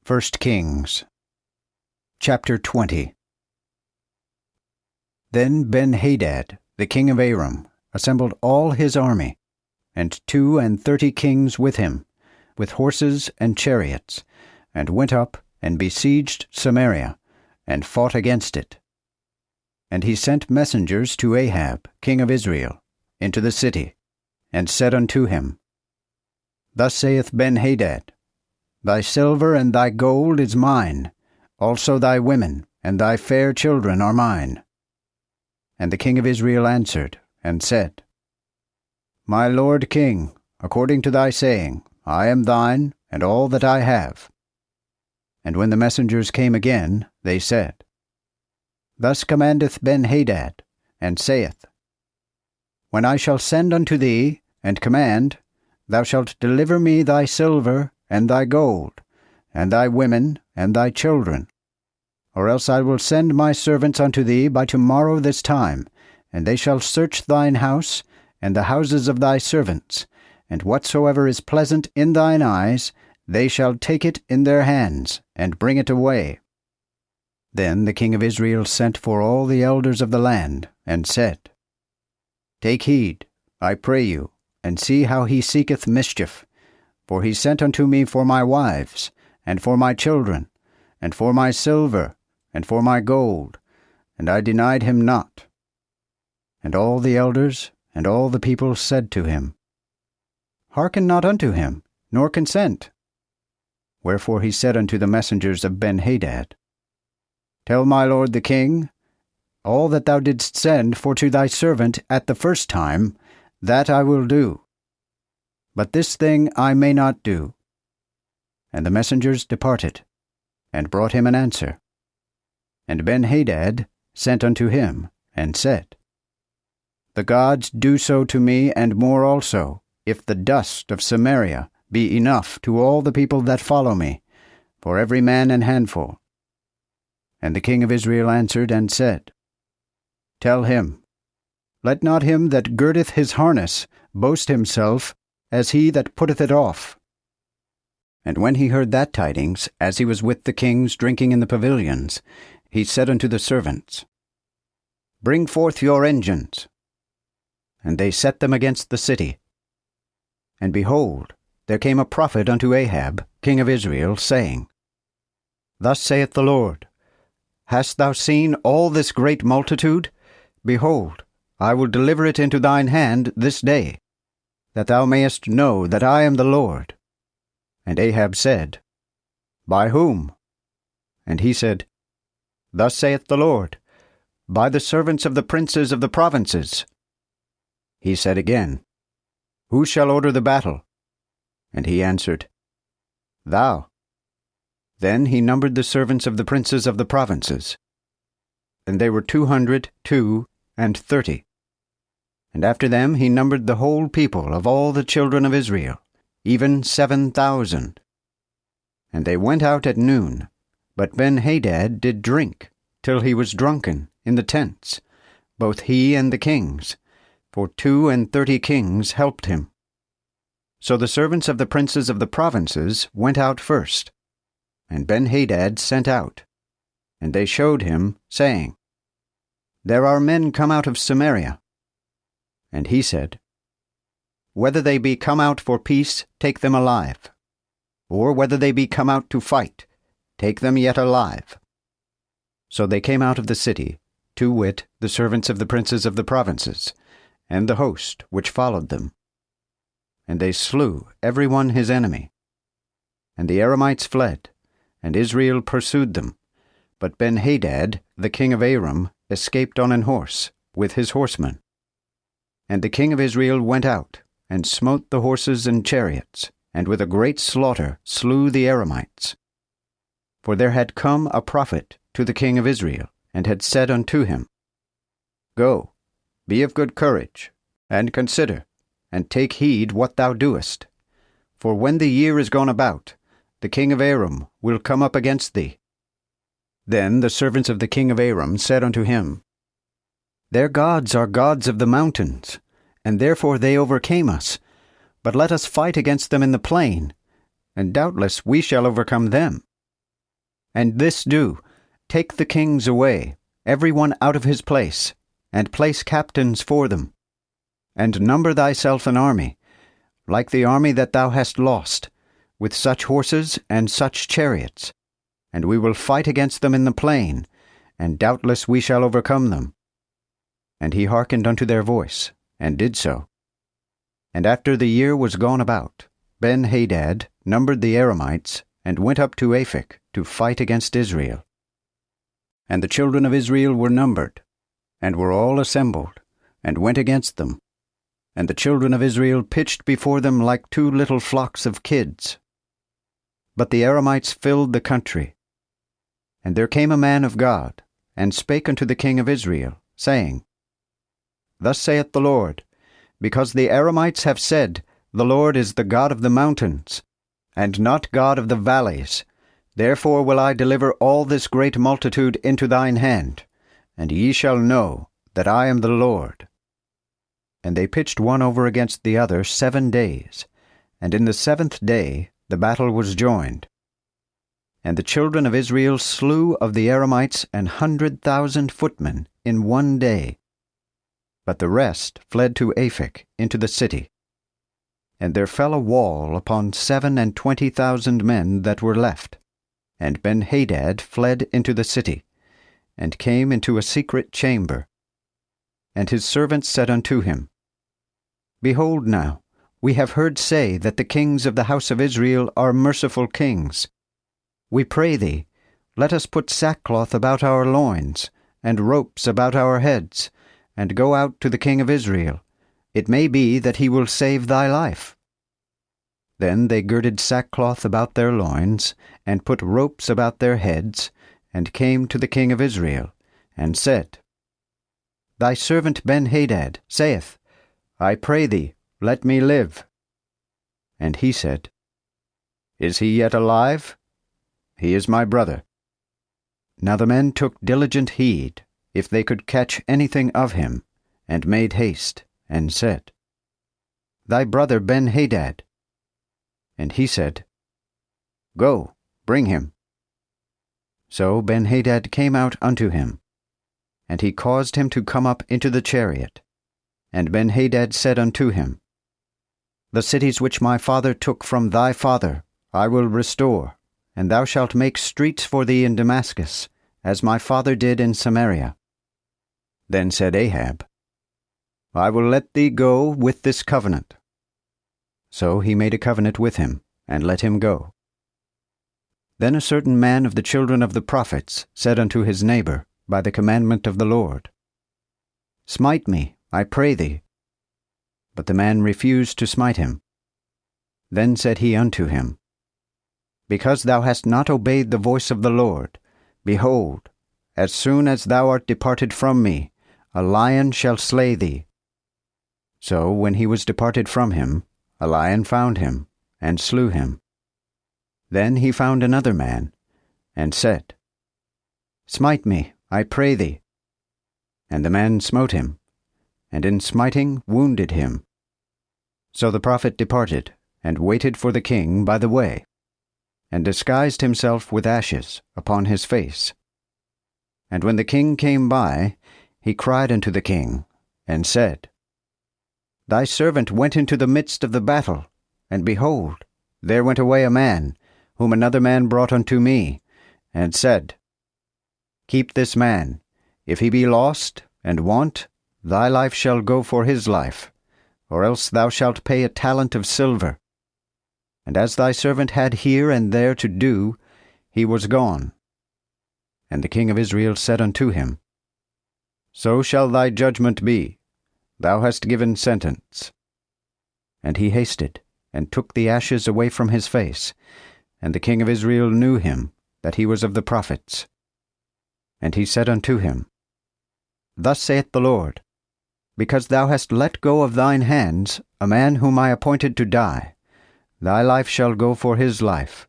1 Kings chapter 20. Then Ben-Hadad, the king of Aram, assembled all his army, and 32 kings with him, with horses and chariots, and went up and besieged Samaria, and fought against it. And he sent messengers to Ahab, king of Israel, into the city, and said unto him, Thus saith Ben-Hadad, Thy silver and thy gold is mine, also thy women and thy fair children are mine. And the king of Israel answered, and said, My lord king, according to thy saying, I am thine, and all that I have. And when the messengers came again, they said, Thus commandeth Ben-Hadad, and saith, When I shall send unto thee, and command, thou shalt deliver me thy silver and thy gold, and thy women and thy children. Or else I will send my servants unto thee by tomorrow this time, and they shall search thine house, and the houses of thy servants, and whatsoever is pleasant in thine eyes, they shall take it in their hands, and bring it away. Then the king of Israel sent for all the elders of the land, and said, Take heed, I pray you, and see how he seeketh mischief. For he sent unto me for my wives, and for my children, and for my silver, and for my gold, and I denied him not. And all the elders and all the people said to him, Hearken not unto him, nor consent. Wherefore he said unto the messengers of Ben-Hadad, Tell my lord the king, all that thou didst send for to thy servant at the first time, that I will do. But this thing I may not do. And the messengers departed, and brought him an answer. And Ben-Hadad sent unto him, and said, The gods do so to me, and more also, if the dust of Samaria be enough to all the people that follow me, for every man an handful. And the king of Israel answered and said, Tell him, Let not him that girdeth his harness boast himself as he that putteth it off. And when he heard that tidings, as he was with the kings drinking in the pavilions, he said unto the servants, Bring forth your engines. And they set them against the city. And behold, there came a prophet unto Ahab, king of Israel, saying, Thus saith the Lord, Hast thou seen all this great multitude? Behold, I will deliver it into thine hand this day, that thou mayest know that I am the Lord. And Ahab said, By whom? And he said, Thus saith the Lord, By the servants of the princes of the provinces. He said again, Who shall order the battle? And he answered, Thou. Then he numbered the servants of the princes of the provinces, and they were 230. And after them he numbered the whole people of all the children of Israel, even 7,000. And they went out at noon, but Ben-Hadad did drink, till he was drunken, in the tents, both he and the kings, for 32 kings helped him. So the servants of the princes of the provinces went out first, and Ben-Hadad sent out, and they showed him, saying, There are men come out of Samaria. And he said, Whether they be come out for peace, take them alive. Or whether they be come out to fight, take them yet alive. So they came out of the city, to wit, the servants of the princes of the provinces, and the host which followed them. And they slew every one his enemy. And the Aramites fled, and Israel pursued them. But Ben-Hadad, the king of Aram, escaped on an horse, with his horsemen. And the king of Israel went out, and smote the horses and chariots, and with a great slaughter slew the Aramites. For there had come a prophet to the king of Israel, and had said unto him, Go, be of good courage, and consider, and take heed what thou doest. For when the year is gone about, the king of Aram will come up against thee. Then the servants of the king of Aram said unto him, Their gods are gods of the mountains, and therefore they overcame us. But let us fight against them in the plain, and doubtless we shall overcome them. And this do, take the kings away, every one out of his place, and place captains for them. And number thyself an army, like the army that thou hast lost, with such horses and such chariots. And we will fight against them in the plain, and doubtless we shall overcome them. And he hearkened unto their voice, and did so. And after the year was gone about, Ben-Hadad numbered the Aramites, and went up to Aphek to fight against Israel. And the children of Israel were numbered, and were all assembled, and went against them. And the children of Israel pitched before them like two little flocks of kids. But the Aramites filled the country. And there came a man of God, and spake unto the king of Israel, saying, Thus saith the Lord, because the Aramites have said, The Lord is the God of the mountains, and not God of the valleys, therefore will I deliver all this great multitude into thine hand, and ye shall know that I am the Lord. And they pitched one over against the other 7 days, and in the 7th day the battle was joined. And the children of Israel slew of the Aramites 100,000 footmen in 1 day. But the rest fled to Aphek into the city. And there fell a wall upon 27,000 men that were left. And Ben-Hadad fled into the city, and came into a secret chamber. And his servants said unto him, Behold now, we have heard say that the kings of the house of Israel are merciful kings. We pray thee, let us put sackcloth about our loins, and ropes about our heads, and go out to the king of Israel. It may be that he will save thy life. Then they girded sackcloth about their loins, and put ropes about their heads, and came to the king of Israel, and said, Thy servant Ben-Hadad saith, I pray thee, let me live. And he said, Is he yet alive? He is my brother. Now the men took diligent heed, if they could catch anything of him, and made haste, and said, Thy brother Ben-Hadad. And he said, Go, bring him. So Ben-Hadad came out unto him, and he caused him to come up into the chariot. And Ben-Hadad said unto him, The cities which my father took from thy father I will restore, and thou shalt make streets for thee in Damascus, as my father did in Samaria. Then said Ahab, I will let thee go with this covenant. So he made a covenant with him, and let him go. Then a certain man of the children of the prophets said unto his neighbor, by the commandment of the Lord, Smite me, I pray thee. But the man refused to smite him. Then said he unto him, Because thou hast not obeyed the voice of the Lord, behold, as soon as thou art departed from me, a lion shall slay thee. So when he was departed from him, a lion found him, and slew him. Then he found another man, and said, Smite me, I pray thee. And the man smote him, and in smiting wounded him. So the prophet departed, and waited for the king by the way, and disguised himself with ashes upon his face. And when the king came by, he cried unto the king, and said, Thy servant went into the midst of the battle, and behold, there went away a man, whom another man brought unto me, and said, Keep this man. If he be lost, and want, thy life shall go for his life, or else thou shalt pay a talent of silver. And as thy servant had here and there to do, he was gone. And the king of Israel said unto him, So shall thy judgment be. Thou hast given sentence. And he hasted, and took the ashes away from his face, and the king of Israel knew him, that he was of the prophets. And he said unto him, Thus saith the Lord, Because thou hast let go of thine hands a man whom I appointed to die, thy life shall go for his life,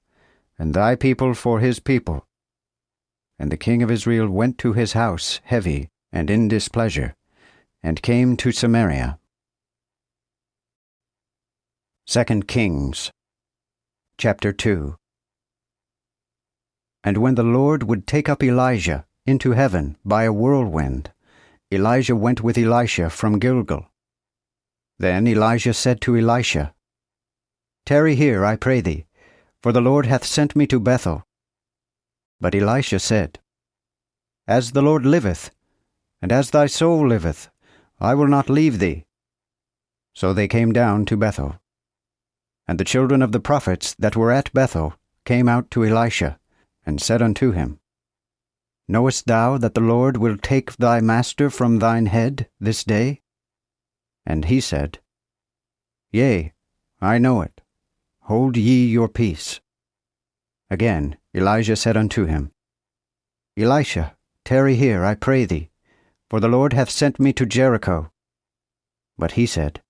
and thy people for his people. And the king of Israel went to his house heavy and in displeasure, and came to Samaria. 2 Kings chapter 2. And when the Lord would take up Elijah into heaven by a whirlwind, Elijah went with Elisha from Gilgal. Then Elijah said to Elisha, Tarry here, I pray thee, for the Lord hath sent me to Bethel. But Elisha said, As the Lord liveth, and as thy soul liveth, I will not leave thee. So they came down to Bethel. And the children of the prophets that were at Bethel came out to Elisha, and said unto him, Knowest thou that the Lord will take thy master from thine head this day? And he said, Yea, I know it. Hold ye your peace. Again Elijah said unto him, Elisha, tarry here, I pray thee, for the Lord hath sent me to Jericho. But he said,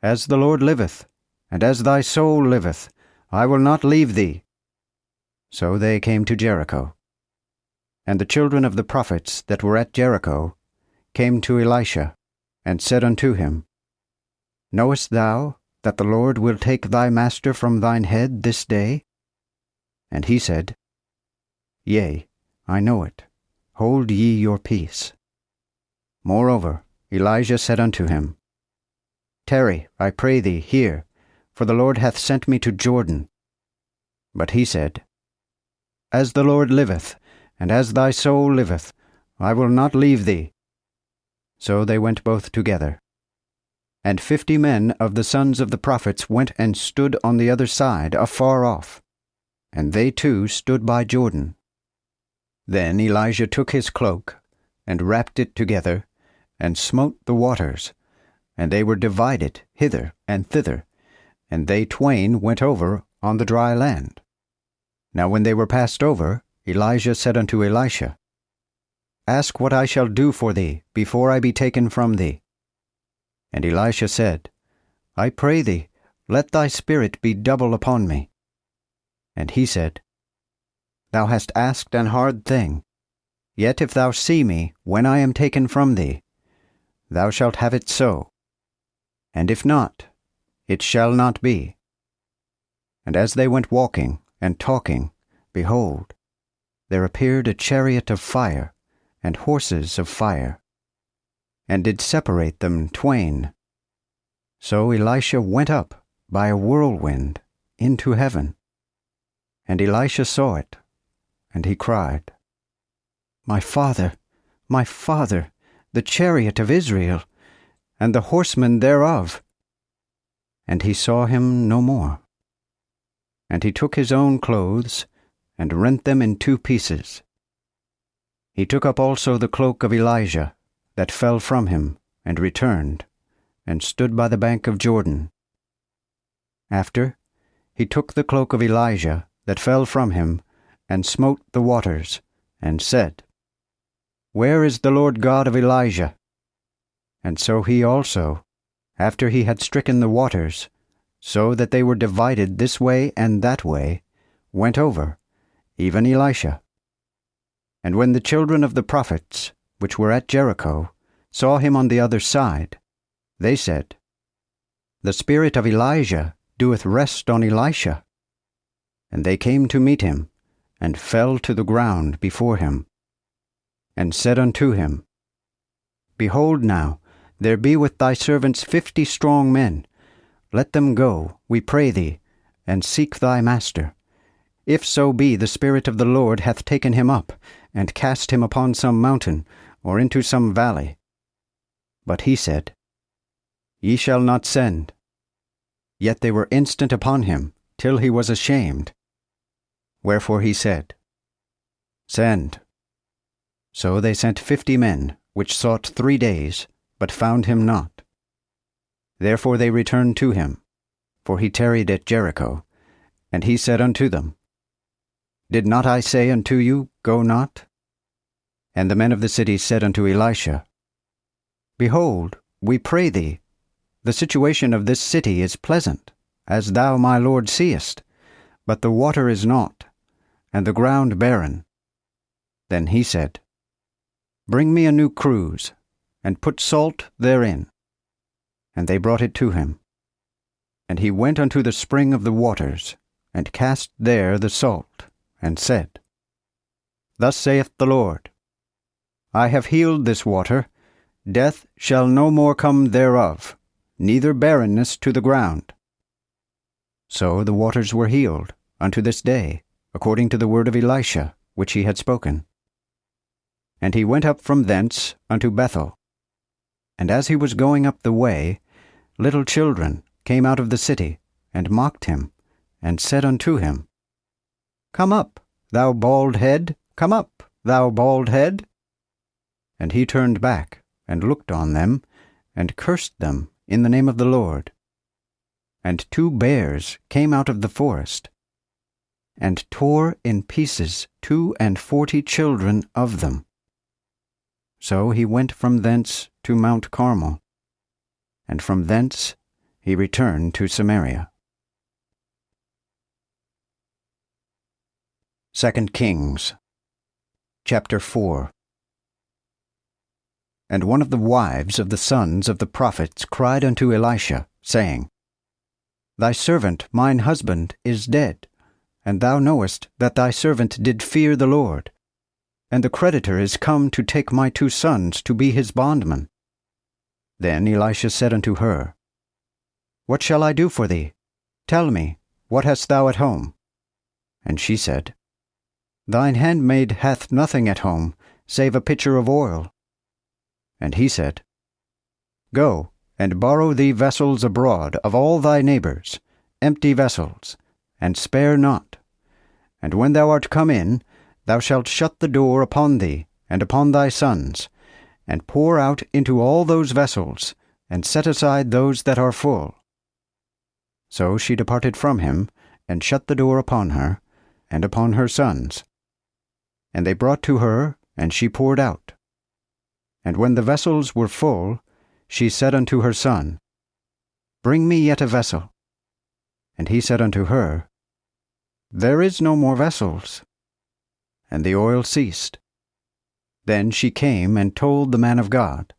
As the Lord liveth, and as thy soul liveth, I will not leave thee. So they came to Jericho. And the children of the prophets that were at Jericho came to Elisha, and said unto him, Knowest thou that the Lord will take thy master from thine head this day? And he said, Yea, I know it. Hold ye your peace. Moreover, Elijah said unto him, Tarry, I pray thee, here, for the Lord hath sent me to Jordan. But he said, As the Lord liveth, and as thy soul liveth, I will not leave thee. So they went both together. And 50 men of the sons of the prophets went and stood on the other side afar off, and they too stood by Jordan. Then Elijah took his cloak, and wrapped it together, and smote the waters, and they were divided hither and thither, and they twain went over on the dry land. Now when they were passed over, Elijah said unto Elisha, Ask what I shall do for thee before I be taken from thee. And Elisha said, I pray thee, let thy spirit be double upon me. And he said, Thou hast asked an hard thing. Yet if thou see me when I am taken from thee, thou shalt have it so. And if not, it shall not be. And as they went walking and talking, behold, there appeared a chariot of fire, and horses of fire, and did separate them twain. So Elisha went up by a whirlwind into heaven. And Elisha saw it, and he cried, My father, the chariot of Israel, and the horsemen thereof. And he saw him no more. And he took his own clothes, and rent them in 2 pieces. He took up also the cloak of Elijah, that fell from him, and returned, and stood by the bank of Jordan. After, he took the cloak of Elijah, that fell from him, and smote the waters, and said, Where is the Lord God of Elijah? And so he also, after he had stricken the waters, so that they were divided this way and that way, went over, even Elisha. And when the children of the prophets, which were at Jericho, saw him on the other side, they said, The spirit of Elijah doeth rest on Elisha. And they came to meet him, and fell to the ground before him, and said unto him, Behold now, there be with thy servants 50 strong men. Let them go, we pray thee, and seek thy master. If so be the Spirit of the Lord hath taken him up, and cast him upon some mountain, or into some valley. But he said, Ye shall not send. Yet they were instant upon him, till he was ashamed. Wherefore he said, Send. So they sent 50 men, which sought 3 days, but found him not. Therefore they returned to him, for he tarried at Jericho. And he said unto them, Did not I say unto you, Go not? And the men of the city said unto Elisha, Behold, we pray thee, the situation of this city is pleasant, as thou my lord seest, but the water is naught, and the ground barren. Then he said, Bring me a new cruse, and put salt therein. And they brought it to him. And he went unto the spring of the waters, and cast there the salt, and said, Thus saith the Lord, I have healed this water, death shall no more come thereof, neither barrenness to the ground. So the waters were healed unto this day, according to the word of Elisha, which he had spoken. And he went up from thence unto Bethel. And as he was going up the way, little children came out of the city, and mocked him, and said unto him, Come up, thou bald head, come up, thou bald head. And he turned back, and looked on them, and cursed them in the name of the Lord. And 2 bears came out of the forest, and tore in pieces 42 children of them. So he went from thence to Mount Carmel, and from thence he returned to Samaria. 2 Kings chapter 4. And one of the wives of the sons of the prophets cried unto Elisha, saying, Thy servant mine husband is dead, and thou knowest that thy servant did fear the Lord, and the creditor is come to take my 2 sons to be his bondmen. Then Elisha said unto her, What shall I do for thee? Tell me, what hast thou at home? And she said, Thine handmaid hath nothing at home, save a pitcher of oil. And he said, Go, and borrow thee vessels abroad of all thy neighbors, empty vessels, and spare not. And when thou art come in, thou shalt shut the door upon thee and upon thy sons, and pour out into all those vessels, and set aside those that are full. So she departed from him, and shut the door upon her, and upon her sons. And they brought to her, and she poured out. And when the vessels were full, she said unto her son, Bring me yet a vessel. And he said unto her, There is no more vessels. And the oil ceased. Then she came and told the man of God,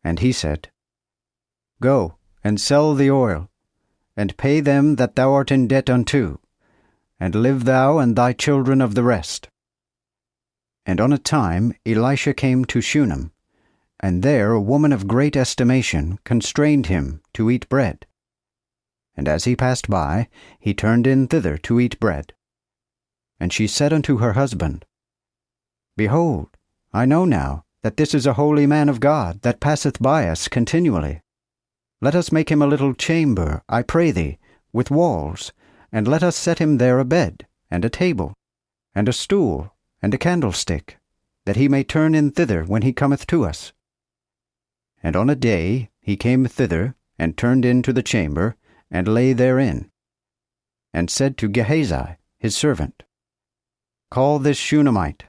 and he said, Go, and sell the oil, and pay them that thou art in debt unto, and live thou and thy children of the rest. And on a time Elisha came to Shunem, and there a woman of great estimation constrained him to eat bread. And as he passed by, he turned in thither to eat bread. And she said unto her husband, Behold, I know now that this is a holy man of God that passeth by us continually. Let us make him a little chamber, I pray thee, with walls, and let us set him there a bed, and a table, and a stool, and a candlestick, that he may turn in thither when he cometh to us. And on a day he came thither, and turned into the chamber, and lay therein, and said to Gehazi his servant, Call this Shunammite.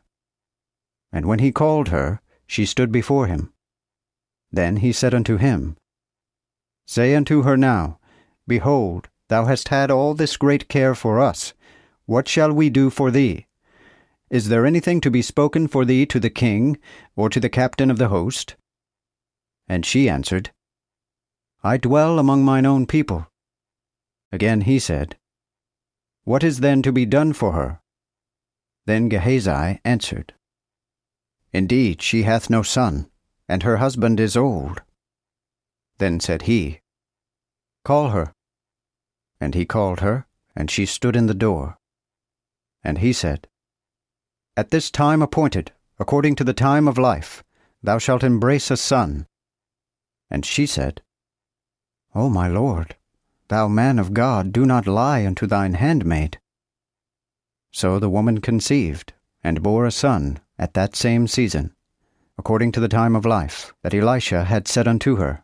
And when he called her, she stood before him. Then he said unto him, Say unto her now, Behold, thou hast had all this great care for us. What shall we do for thee? Is there anything to be spoken for thee to the king, or to the captain of the host? And she answered, I dwell among mine own people. Again he said, What is then to be done for her? Then Gehazi answered, Indeed, she hath no son, and her husband is old. Then said he, Call her. And he called her, and she stood in the door. And he said, At this time appointed, according to the time of life, thou shalt embrace a son. And she said, O my lord, thou man of God, do not lie unto thine handmaid. So the woman conceived, and bore a son at that same season, according to the time of life that Elisha had said unto her.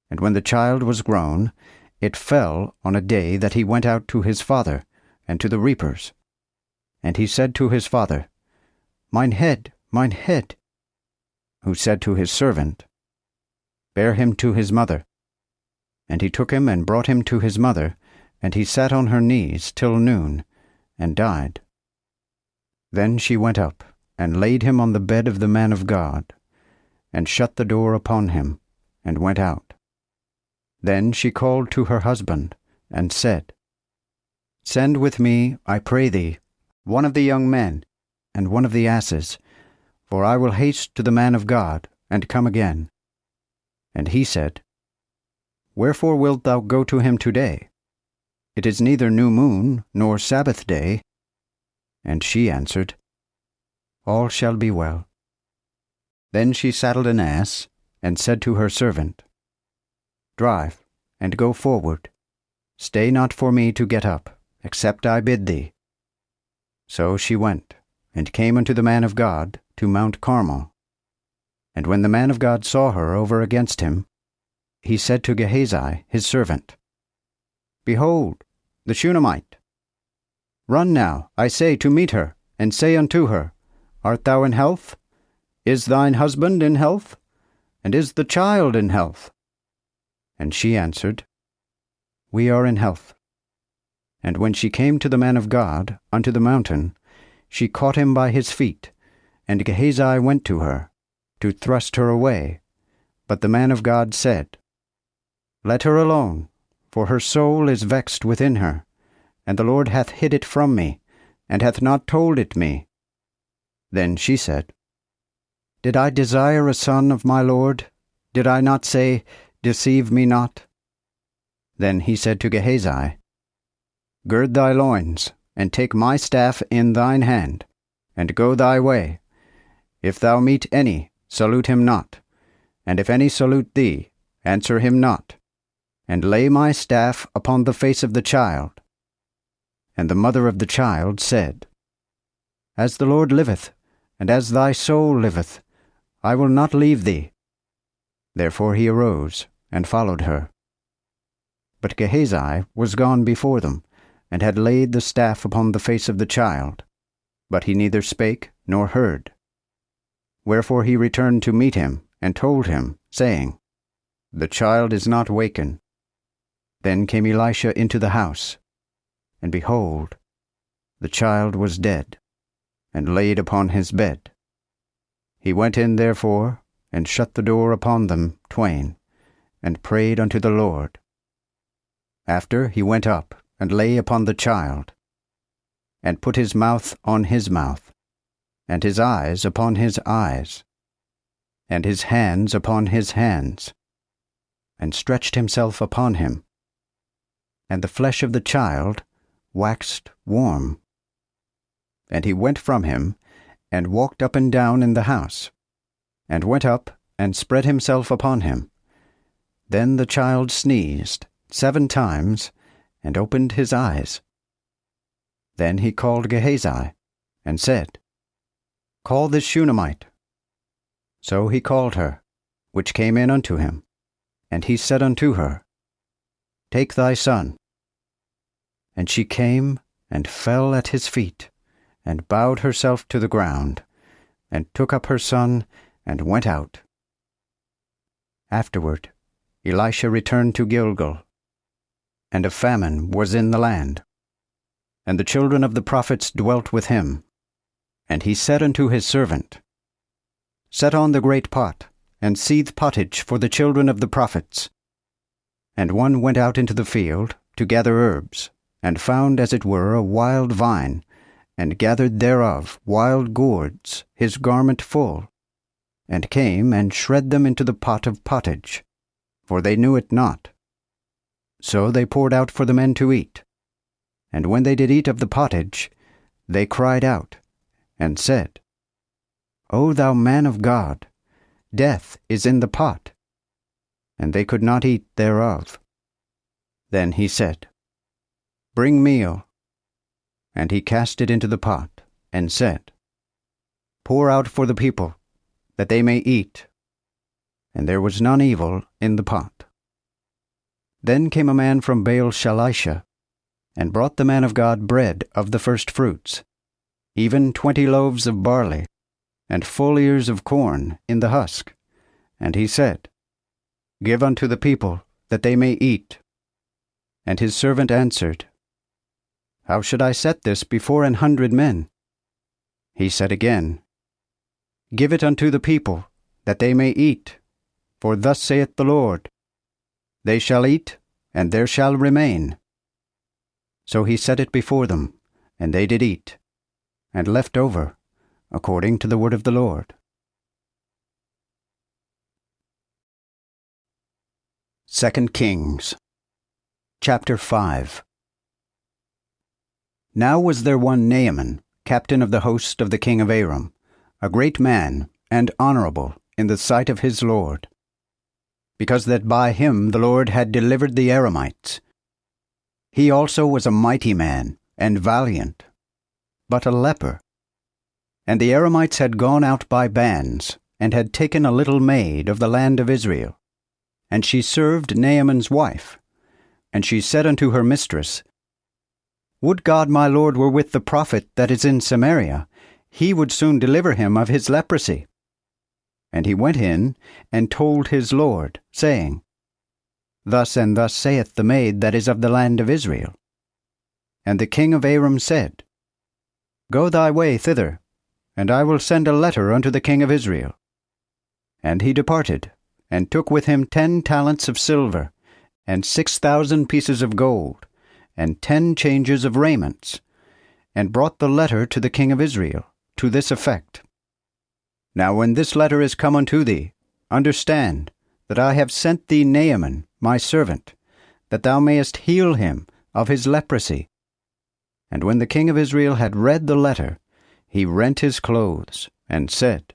And when the child was grown, it fell on a day that he went out to his father, and to the reapers. And he said to his father, Mine head, mine head. Who said to his servant, Bear him to his mother. And he took him and brought him to his mother, and he sat on her knees till noon, and died. Then she went up, and laid him on the bed of the man of God, and shut the door upon him, and went out. Then she called to her husband, and said, Send with me, I pray thee, one of the young men, and one of the asses, for I will haste to the man of God, and come again. And he said, Wherefore wilt thou go to him today? It is neither new moon, nor Sabbath day. And she answered, All shall be well. Then she saddled an ass, and said to her servant, Drive, and go forward. Stay not for me to get up, except I bid thee. So she went, and came unto the man of God to Mount Carmel. And when the man of God saw her over against him, he said to Gehazi his servant, Behold, the Shunammite. Run now, I say, to meet her, and say unto her, Art thou in health? Is thine husband in health? And is the child in health? And she answered, We are in health. And when she came to the man of God unto the mountain, she caught him by his feet, and Gehazi went to her, to thrust her away. But the man of God said, Let her alone, for her soul is vexed within her, and the Lord hath hid it from me, and hath not told it me. Then she said, Did I desire a son of my Lord? Did I not say, Deceive me not? Then he said to Gehazi, Gird thy loins, and take my staff in thine hand, and go thy way. If thou meet any, salute him not, and if any salute thee, answer him not, and lay my staff upon the face of the child. And the mother of the child said, As the Lord liveth, and as thy soul liveth, I will not leave thee. Therefore he arose, and followed her. But Gehazi was gone before them, and had laid the staff upon the face of the child, but he neither spake nor heard. Wherefore he returned to meet him, and told him, saying, The child is not waken. Then came Elisha into the house, and behold, the child was dead, and laid upon his bed. He went in therefore, and shut the door upon them twain, and prayed unto the Lord. After he went up, and lay upon the child, and put his mouth on his mouth, and his eyes upon his eyes, and his hands upon his hands, and stretched himself upon him. And the flesh of the child waxed warm. And he went from him, and walked up and down in the house, and went up, and spread himself upon him. Then the child sneezed 7 times, and opened his eyes. Then he called Gehazi, and said, Call this Shunammite. So he called her, which came in unto him. And he said unto her, Take thy son. And she came, and fell at his feet, and bowed herself to the ground, and took up her son, and went out. Afterward Elisha returned to Gilgal, and a famine was in the land. And the children of the prophets dwelt with him. And he said unto his servant, Set on the great pot, and seethe pottage for the children of the prophets. And one went out into the field to gather herbs, and found as it were a wild vine, and gathered thereof wild gourds, his garment full, and came and shred them into the pot of pottage, for they knew it not. So they poured out for the men to eat. And when they did eat of the pottage, they cried out, and said, O thou man of God, death is in the pot. And they could not eat thereof. Then he said, Bring meal. And he cast it into the pot, and said, Pour out for the people, that they may eat. And there was none evil in the pot. Then came a man from Baal-Shalisha, and brought the man of God bread of the firstfruits, even 20 loaves of barley, and full ears of corn in the husk. And he said, Give unto the people, that they may eat. And his servant answered, How should I set this before 100 men? He said again, Give it unto the people, that they may eat. For thus saith the Lord, They shall eat, and there shall remain. So he set it before them, and they did eat, and left over, according to the word of the Lord. 2 Kings, chapter 5. Now was there one Naaman, captain of the host of the king of Aram, a great man and honorable in the sight of his Lord, because that by him the Lord had delivered the Aramites. He also was a mighty man and valiant, but a leper. And the Aramites had gone out by bands, and had taken a little maid of the land of Israel. And she served Naaman's wife. And she said unto her mistress, Would God my Lord were with the prophet that is in Samaria, he would soon deliver him of his leprosy. And he went in, and told his Lord, saying, Thus and thus saith the maid that is of the land of Israel. And the king of Aram said, Go thy way thither, and I will send a letter unto the king of Israel. And he departed, and took with him 10 talents of silver, and 6,000 pieces of gold, and 10 changes of raiments, and brought the letter to the king of Israel, to this effect. Now when this letter is come unto thee, understand that I have sent thee Naaman, my servant, that thou mayest heal him of his leprosy. And when the king of Israel had read the letter, he rent his clothes, and said,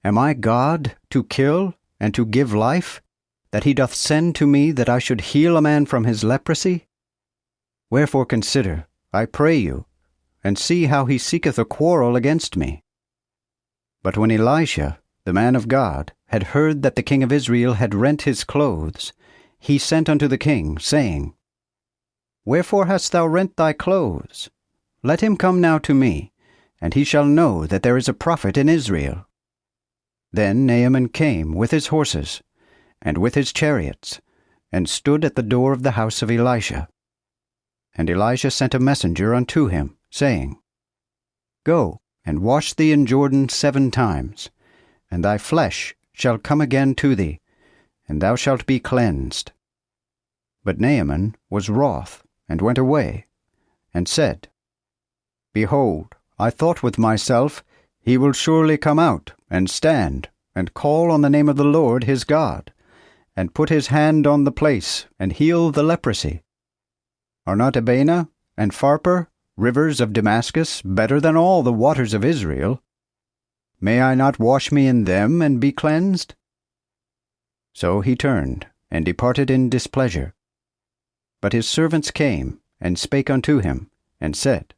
Am I God to kill and to give life, that he doth send to me that I should heal a man from his leprosy? Wherefore consider, I pray you, and see how he seeketh a quarrel against me. But when Elisha, the man of God, had heard that the king of Israel had rent his clothes, he sent unto the king, saying, Wherefore hast thou rent thy clothes? Let him come now to me, and he shall know that there is a prophet in Israel. Then Naaman came with his horses, and with his chariots, and stood at the door of the house of Elisha. And Elisha sent a messenger unto him, saying, Go, and wash thee in Jordan 7 times, and thy flesh shall come again to thee, and thou shalt be cleansed. But Naaman was wroth, and went away, and said, Behold, I thought with myself, he will surely come out, and stand, and call on the name of the Lord his God, and put his hand on the place, and heal the leprosy. Are not Abana and Pharpar, rivers of Damascus, better than all the waters of Israel? May I not wash me in them, and be cleansed? So he turned, and departed in displeasure. But his servants came, and spake unto him, and said,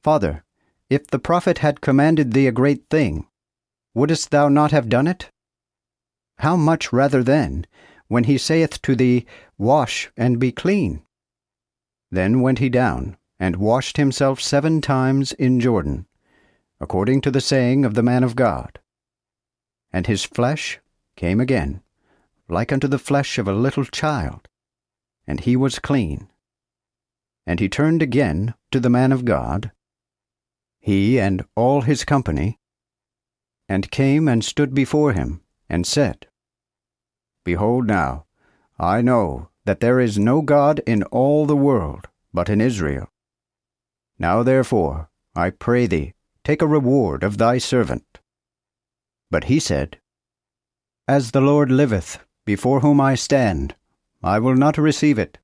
Father, if the prophet had commanded thee a great thing, wouldest thou not have done it? How much rather then, when he saith to thee, Wash and be clean? Then went he down, and washed himself 7 times in Jordan, according to the saying of the man of God. And his flesh came again, like unto the flesh of a little child, and he was clean. And he turned again to the man of God, he and all his company, and came and stood before him, and said, Behold now, I know that there is no God in all the world but in Israel. Now therefore, I pray thee, take a reward of thy servant. But he said, As the Lord liveth, before whom I stand, I will not receive it.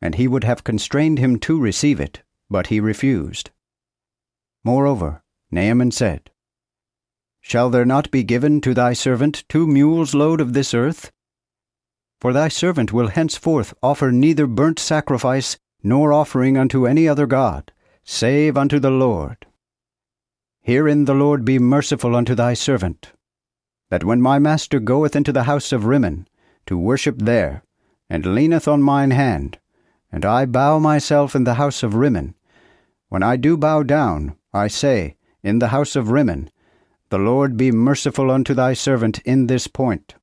And he would have constrained him to receive it, but he refused. Moreover, Naaman said, Shall there not be given to thy servant 2 mules' load of this earth? For thy servant will henceforth offer neither burnt sacrifice nor offering unto any other god, save unto the Lord. Herein the Lord be merciful unto thy servant, that when my master goeth into the house of Rimmon, to worship there, and leaneth on mine hand, and I bow myself in the house of Rimmon, when I do bow down, I say, in the house of Rimmon, The Lord be merciful unto thy servant in this point.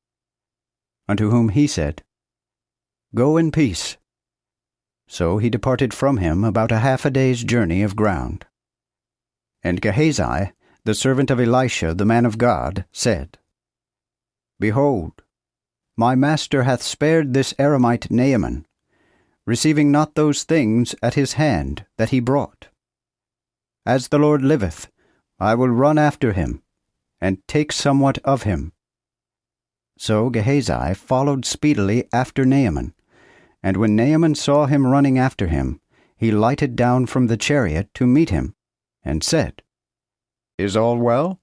Unto whom he said, Go in peace. So he departed from him about a half a day's journey of ground. And Gehazi, the servant of Elisha the man of God, said, Behold, my master hath spared this Aramite Naaman, receiving not those things at his hand that he brought. As the Lord liveth, I will run after him, and take somewhat of him. So Gehazi followed speedily after Naaman, and when Naaman saw him running after him, he lighted down from the chariot to meet him, and said, Is all well?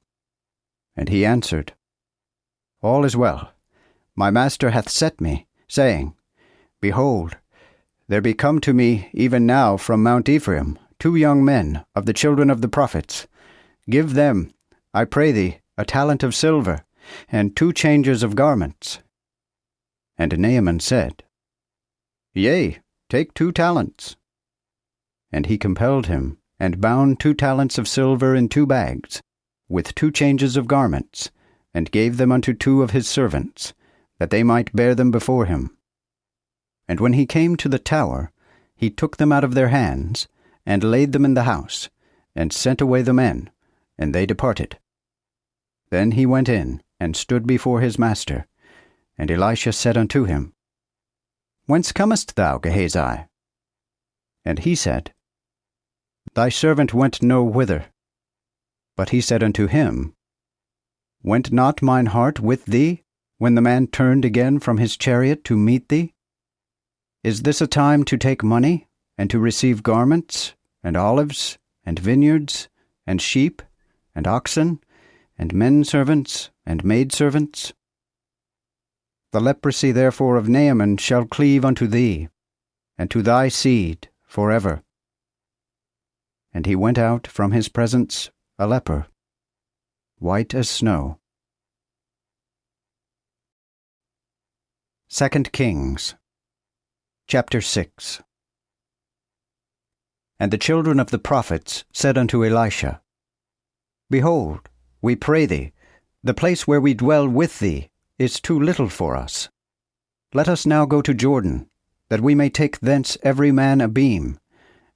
And he answered, All is well. My master hath sent me, saying, Behold, there be come to me even now from Mount Ephraim 2 young men of the children of the prophets. Give them, I pray thee, a talent of silver, and 2 changes of garments. And Naaman said, Yea, take 2 talents. And he compelled him, and bound 2 talents of silver in 2 bags, with 2 changes of garments, and gave them unto 2 of his servants, that they might bear them before him. And when he came to the tower, he took them out of their hands, and laid them in the house, and sent away the men, and they departed. Then he went in, and stood before his master. And Elisha said unto him, Whence comest thou, Gehazi? And he said, Thy servant went no whither. But he said unto him, Went not mine heart with thee, when the man turned again from his chariot to meet thee? Is this a time to take money, and to receive garments, and olives, and vineyards, and sheep, and oxen, and men servants, and maidservants? The leprosy therefore of Naaman shall cleave unto thee, and to thy seed forever. And he went out from his presence a leper, white as snow. 2 Kings chapter 6. And the children of the prophets said unto Elisha, Behold, we pray thee, the place where we dwell with thee is too little for us. Let us now go to Jordan, that we may take thence every man a beam,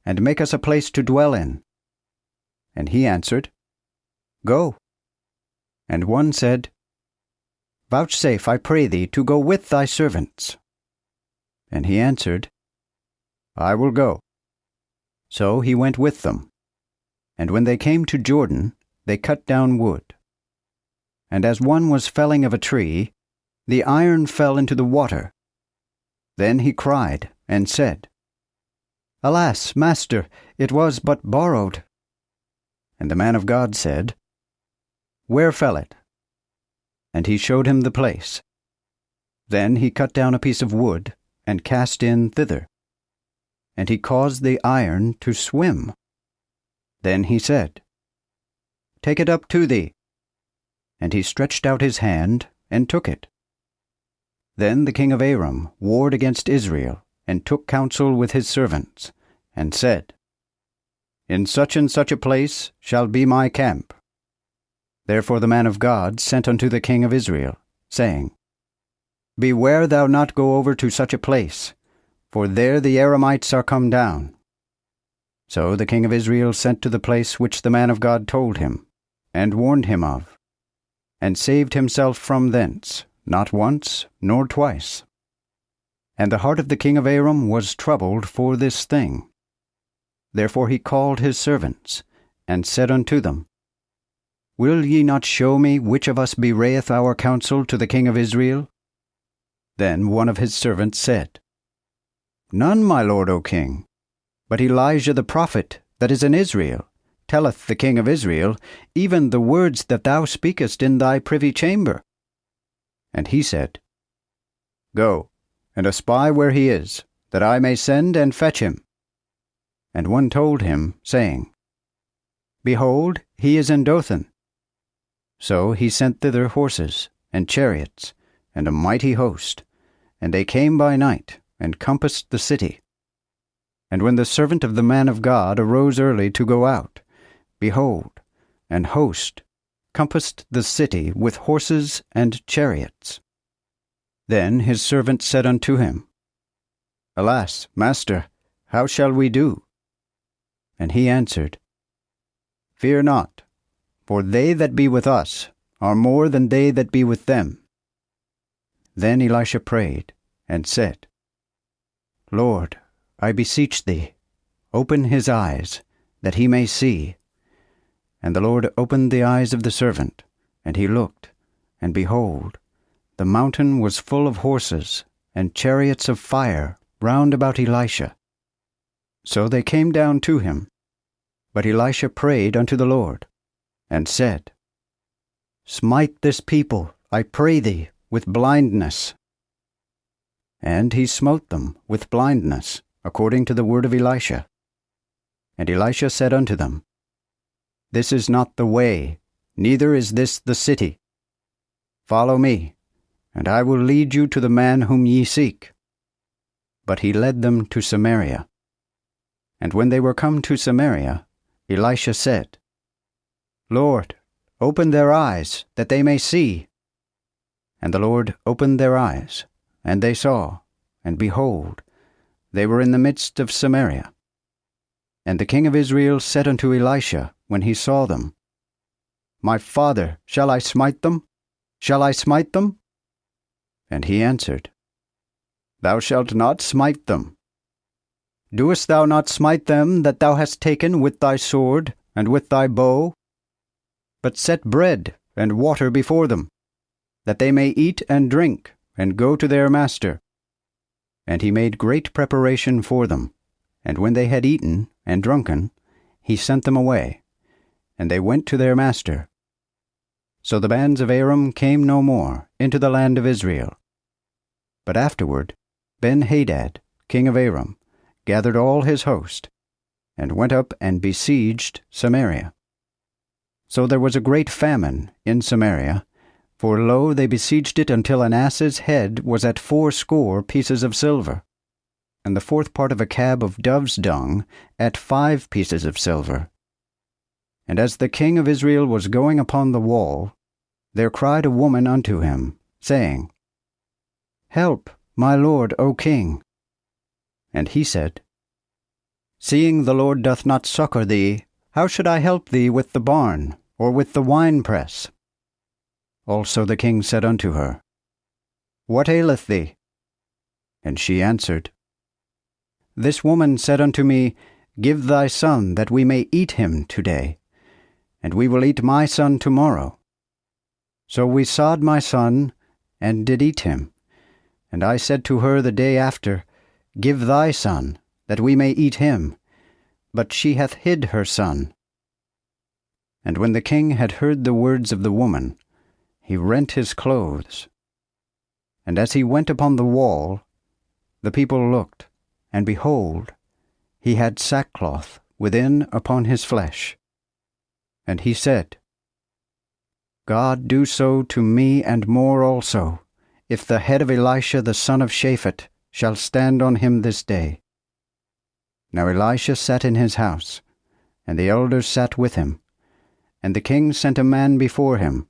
and make us a place to dwell in. And he answered, Go. And one said, Vouchsafe, I pray thee, to go with thy servants. And he answered, I will go. So he went with them. And when they came to Jordan, they cut down wood. And as one was felling of a tree, the iron fell into the water. Then he cried, and said, Alas, master, it was but borrowed. And the man of God said, Where fell it? And he showed him the place. Then he cut down a piece of wood, and cast in thither. And he caused the iron to swim. Then he said, Take it up to thee. And he stretched out his hand, and took it. Then the king of Aram warred against Israel, and took counsel with his servants, and said, In such and such a place shall be my camp. Therefore the man of God sent unto the king of Israel, saying, Beware thou not go over to such a place, for there the Aramites are come down. So the king of Israel sent to the place which the man of God told him, and warned him of, and saved himself from thence, not once nor twice. And the heart of the king of Aram was troubled for this thing. Therefore he called his servants, and said unto them, Will ye not show me which of us bewrayeth our counsel to the king of Israel? Then one of his servants said, None, my lord, O king, but Elijah the prophet, that is in Israel, telleth the king of Israel even the words that thou speakest in thy privy chamber. And he said, Go, and espy where he is, that I may send and fetch him. And one told him, saying, Behold, he is in Dothan. So he sent thither horses, and chariots, and a mighty host, and they came by night, and compassed the city. And when the servant of the man of God arose early to go out, behold, an host compassed the city with horses and chariots. Then his servant said unto him, Alas, master, how shall we do? And he answered, Fear not, for they that be with us are more than they that be with them. Then Elisha prayed, and said, Lord, I beseech thee, open his eyes, that he may see. And the Lord opened the eyes of the servant, and he looked, and behold, the mountain was full of horses, and chariots of fire round about Elisha. So they came down to him. But Elisha prayed unto the Lord, and said, Smite this people, I pray thee, with blindness. And he smote them with blindness, according to the word of Elisha. And Elisha said unto them, This is not the way, neither is this the city. Follow me, and I will lead you to the man whom ye seek. But he led them to Samaria. And when they were come to Samaria, Elisha said, Lord, open their eyes, that they may see. And the Lord opened their eyes, and they saw, and behold, they were in the midst of Samaria. And the king of Israel said unto Elisha, when he saw them, My father, shall I smite them? Shall I smite them? And he answered, Thou shalt not smite them. Doest thou not smite them that thou hast taken with thy sword and with thy bow? But set bread and water before them, that they may eat and drink, and go to their master. And he made great preparation for them, and when they had eaten and drunken, he sent them away, and they went to their master. So the bands of Aram came no more into the land of Israel. But afterward Ben-Hadad, king of Aram, gathered all his host, and went up and besieged Samaria. So there was a great famine in Samaria, for lo, they besieged it until an ass's head was at 80 pieces of silver, and the 4th part of a cab of dove's dung at 5 pieces of silver. And as the king of Israel was going upon the wall, there cried a woman unto him, saying, Help, my lord, O king. And he said, Seeing the Lord doth not succor thee, how should I help thee with the barn, or with the winepress? Also the king said unto her, What aileth thee? And she answered, This woman said unto me, Give thy son, that we may eat him today, and we will eat my son tomorrow. So we sod my son, and did eat him. And I said to her the day after, Give thy son, that we may eat him. But she hath hid her son. And when the king had heard the words of the woman, he rent his clothes. And as he went upon the wall, the people looked, and behold, he had sackcloth within upon his flesh. And he said, God do so to me and more also, if the head of Elisha the son of Shaphat shall stand on him this day. Now Elisha sat in his house, and the elders sat with him. And the king sent a man before him.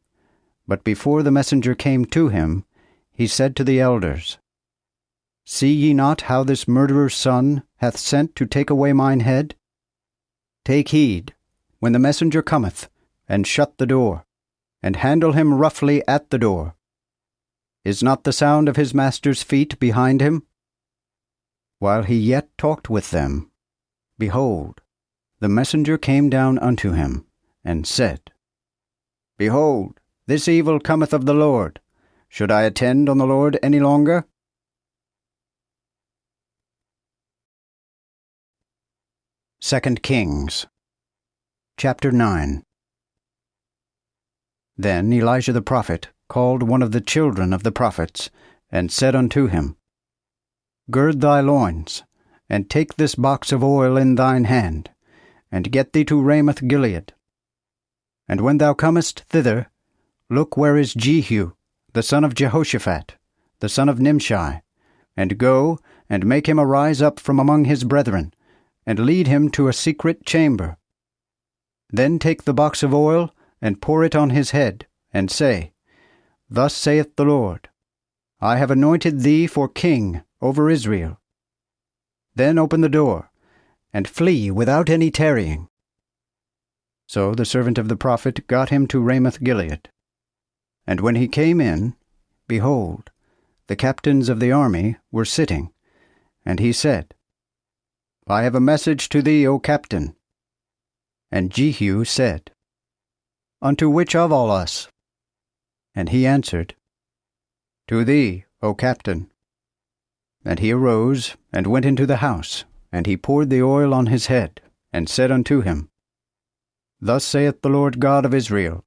But before the messenger came to him, he said to the elders, See ye not how this murderer's son hath sent to take away mine head? Take heed, when the messenger cometh, and shut the door, and handle him roughly at the door. Is not the sound of his master's feet behind him? While he yet talked with them, behold, the messenger came down unto him, and said, Behold, this evil cometh of the Lord. Should I attend on the Lord any longer? 2 Kings chapter 9. Then Elijah the prophet called one of the children of the prophets, and said unto him, Gird thy loins, and take this box of oil in thine hand, and get thee to Ramoth-Gilead. And when thou comest thither, look where is Jehu, the son of Jehoshaphat, the son of Nimshi, and go, and make him arise up from among his brethren, and lead him to a secret chamber. Then take the box of oil, and pour it on his head, and say, Thus saith the Lord, I have anointed thee for king over Israel. Then open the door, and flee without any tarrying. So the servant of the prophet got him to Ramoth-Gilead. And when he came in, behold, the captains of the army were sitting, and he said, I have a message to thee, O captain. And Jehu said, Unto which of all us? And he answered, To thee, O captain. And he arose, and went into the house, and he poured the oil on his head, and said unto him, Thus saith the Lord God of Israel,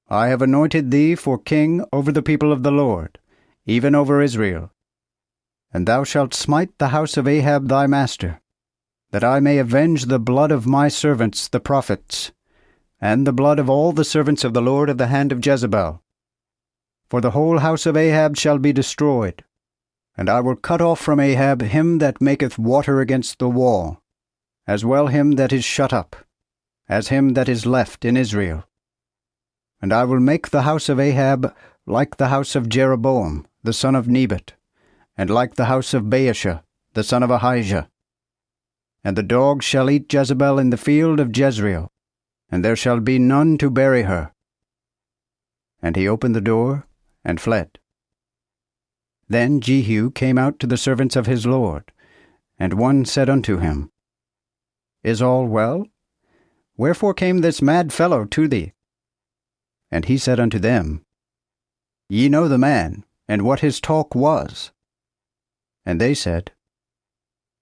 I have anointed thee for king over the people of the Lord, even over Israel. And thou shalt smite the house of Ahab thy master, that I may avenge the blood of my servants the prophets, and the blood of all the servants of the Lord of the hand of Jezebel. For the whole house of Ahab shall be destroyed, and I will cut off from Ahab him that maketh water against the wall, as well him that is shut up, as him that is left in Israel. And I will make the house of Ahab like the house of Jeroboam the son of Nebat, and like the house of Baasha the son of Ahijah. And the dogs shall eat Jezebel in the field of Jezreel, and there shall be none to bury her. And he opened the door, and fled. Then Jehu came out to the servants of his lord, and one said unto him, Is all well? Wherefore came this mad fellow to thee? And he said unto them, Ye know the man, and what his talk was. And they said,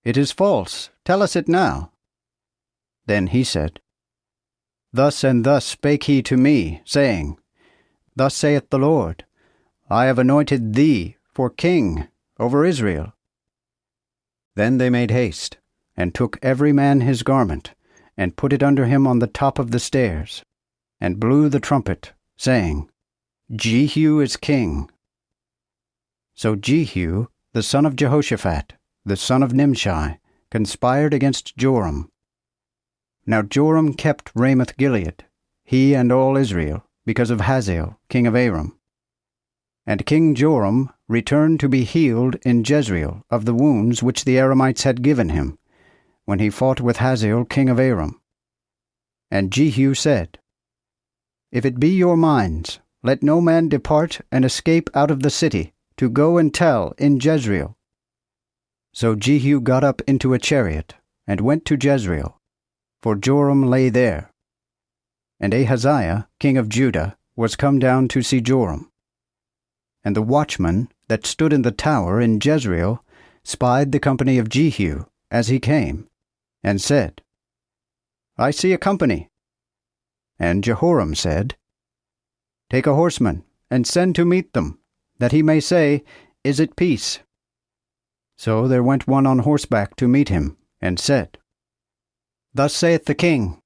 It is false, tell us it now. Then he said, Thus and thus spake he to me, saying, Thus saith the Lord, I have anointed thee for king over Israel. Then they made haste, and took every man his garment, and put it under him on the top of the stairs, and blew the trumpet, saying, Jehu is king. So Jehu, the son of Jehoshaphat, the son of Nimshi, conspired against Joram. Now Joram kept Ramoth-Gilead, he and all Israel, because of Hazael, king of Aram. And King Joram returned to be healed in Jezreel of the wounds which the Aramites had given him, when he fought with Hazael, king of Aram. And Jehu said, If it be your minds, let no man depart and escape out of the city, to go and tell in Jezreel. So Jehu got up into a chariot, and went to Jezreel, for Joram lay there. And Ahaziah, king of Judah, was come down to see Joram. And the watchman that stood in the tower in Jezreel spied the company of Jehu as he came, and said, I see a company. And Jehoram said, Take a horseman, and send to meet them, that he may say, Is it peace? So there went one on horseback to meet him, and said, Thus saith the king,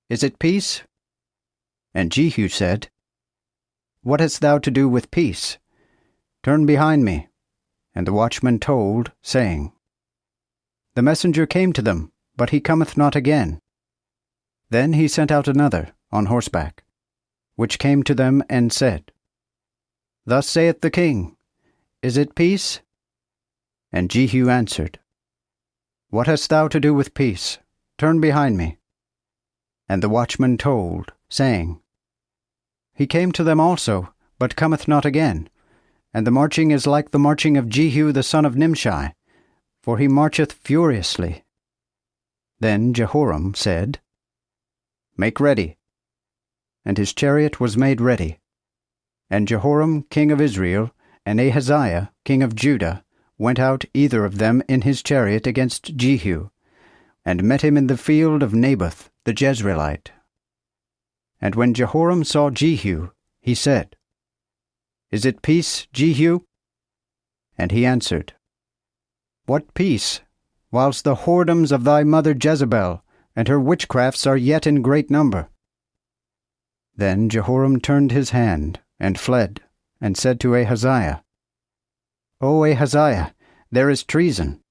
Is it peace? And Jehu said, What hast thou to do with peace? Turn behind me. And the watchman told, saying, The messenger came to them, but he cometh not again. Then he sent out another on horseback, which came to them and said, Thus saith the king, Is it peace? And Jehu answered, What hast thou to do with peace? Turn behind me. And the watchman told, saying, He came to them also, but cometh not again. And the marching is like the marching of Jehu the son of Nimshi, for he marcheth furiously. Then Jehoram said, Make ready. And his chariot was made ready. And Jehoram king of Israel, and Ahaziah king of Judah, went out either of them in his chariot against Jehu, and met him in the field of Naboth the Jezreelite. And when Jehoram saw Jehu, he said, Is it peace, Jehu? And he answered, What peace, whilst the whoredoms of thy mother Jezebel and her witchcrafts are yet in great number? Then Jehoram turned his hand, and fled, and said to Ahaziah, O Ahaziah, there is treason.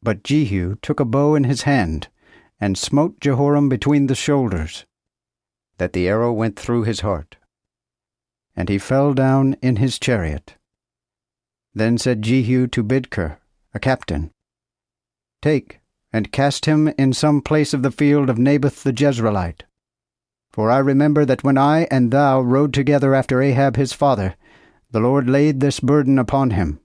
But Jehu took a bow in his hand, and smote Jehoram between the shoulders, that the arrow went through his heart. And he fell down in his chariot. Then said Jehu to Bidkar, a captain, Take, and cast him in some place of the field of Naboth the Jezreelite. For I remember that when I and thou rode together after Ahab his father, the Lord laid this burden upon him.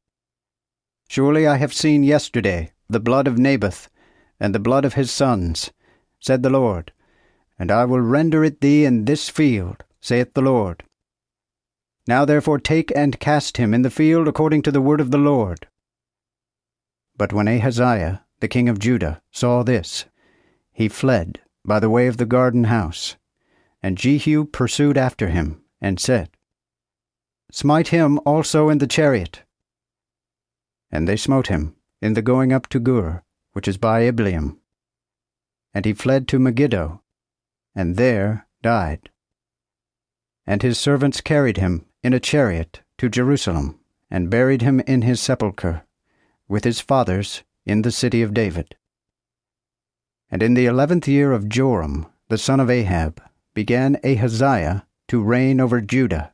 Surely I have seen yesterday the blood of Naboth, and the blood of his sons, said the Lord, and I will render it thee in this field, saith the Lord. Now therefore take and cast him in the field according to the word of the Lord. But when Ahaziah, the king of Judah, saw this, he fled by the way of the garden house. And Jehu pursued after him, and said, Smite him also in the chariot. And they smote him in the going up to Gur, which is by Ibleam. And he fled to Megiddo, and there died. And his servants carried him in a chariot to Jerusalem, and buried him in his sepulchre, with his fathers in the city of David. And in the 11th year of Joram, the son of Ahab, began Ahaziah to reign over Judah.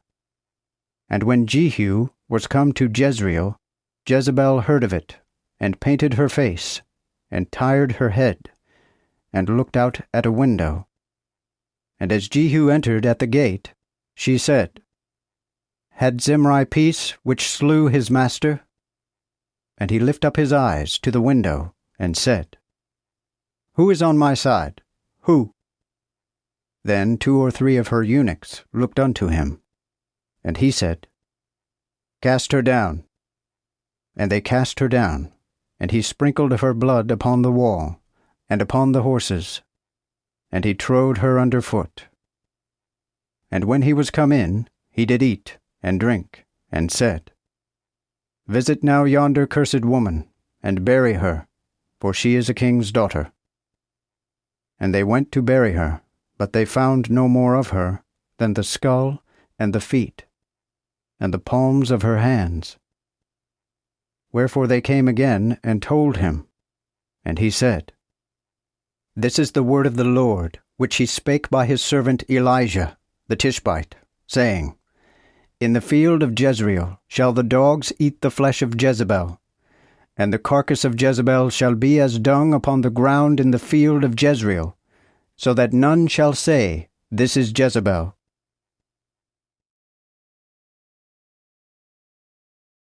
And when Jehu was come to Jezreel, Jezebel heard of it, and painted her face, and tired her head, and looked out at a window. And as Jehu entered at the gate, she said, Had Zimri peace which slew his master? And he lifted up his eyes to the window, and said, Who is on my side? Who? Then 2 or 3 of her eunuchs looked unto him. And he said, Cast her down. And they cast her down, and he sprinkled of her blood upon the wall, and upon the horses, and he trode her under foot. And when he was come in, he did eat and drink, and said, Visit now yonder cursed woman, and bury her, for she is a king's daughter. And they went to bury her, but they found no more of her than the skull and the feet, and the palms of her hands. Wherefore they came again and told him. And he said, This is the word of the Lord, which he spake by his servant Elijah, the Tishbite, saying, In the field of Jezreel shall the dogs eat the flesh of Jezebel, and the carcass of Jezebel shall be as dung upon the ground in the field of Jezreel, so that none shall say, This is Jezebel.